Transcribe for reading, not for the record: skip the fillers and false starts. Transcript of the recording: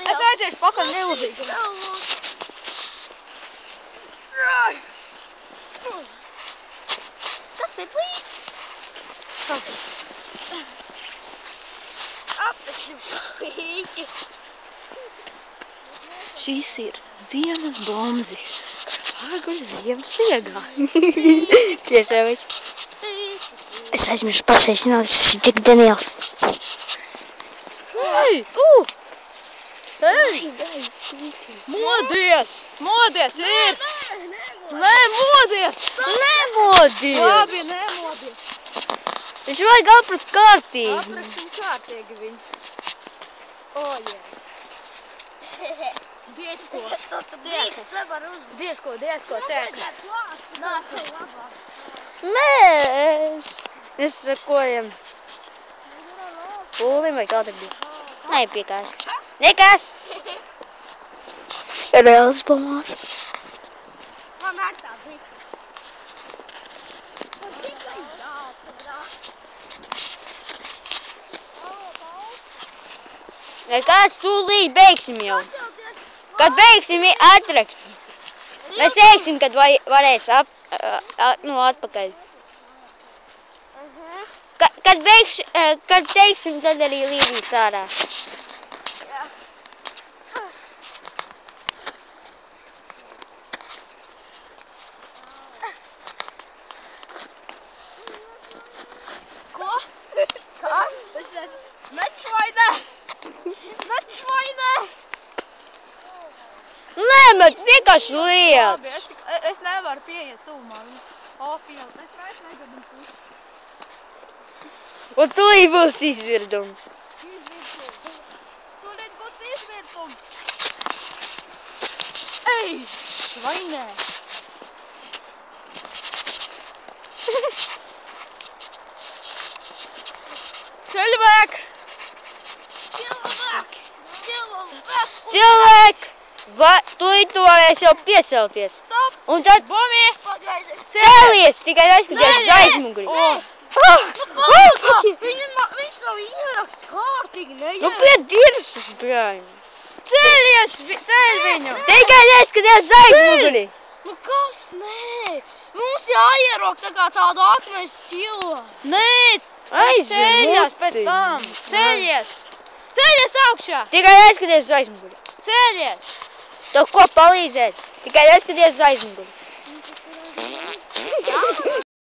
Es aiziešu pakaļ milzīgi. Tas ir plīts. Aptaču Šis ir ziemas bombzis. Pārguļ ziemas liegā. Tiesēviņš. Es aizmirstu pasēšanāt, tas ir tik ģeniāls. Hei! Hei! Modies! Modies ir! Nē, modies! Nemodies! Labi, nemodies! Viņš vajag aprakt kārtīgi. Apraksim kārtīgi viņu. Ojē! Diesko! Diesko, tēkas! Mēs sakojam. Pūlim vai kaut arī. Nē, piekās. Nekas! Reāls pamās. Man ar tā brīks. Tas tikai jāatrā. Nekas, tūlīt beigsim jau. Kad beigsim, atraksim. Mēs teiksim, kad varēs atpakaļ. Kad teiksim, tad arī līdīs ārā. Ko? Kā? Mečs vai ne? Mečs vai ne? Nemet, vienkārši liec. Labi, es nevaru pieiet tuvumā. Pieņemt, es negadu pusi. Un tūlīt būs izvirdums. Tūlīt būs izvirdums. Ej, vai nē? Cilvēk! Cilvēk! Tūlīt tu varēsi jau piecelties. Stop! Un tad Bomi! cēlies, tikai aizskaties uz aizmuguri. Viņš nav ieraksts kārtīgi, neiet. Nu pie dirsas, brāļ. Cēlies, ceļ viņu! Tikai aizskaties uz aizmuguri. Nu kas, nē? Mums jāierok tā kā tādu atmeļu silu. Nē, ceļies pēc tam. Ceļies! Ceļies augšā! Tikai aizskaties uz aizmuguri. Ceļies! Tev ko palīdzēt? Tikai aizskaties uz aizmuguri.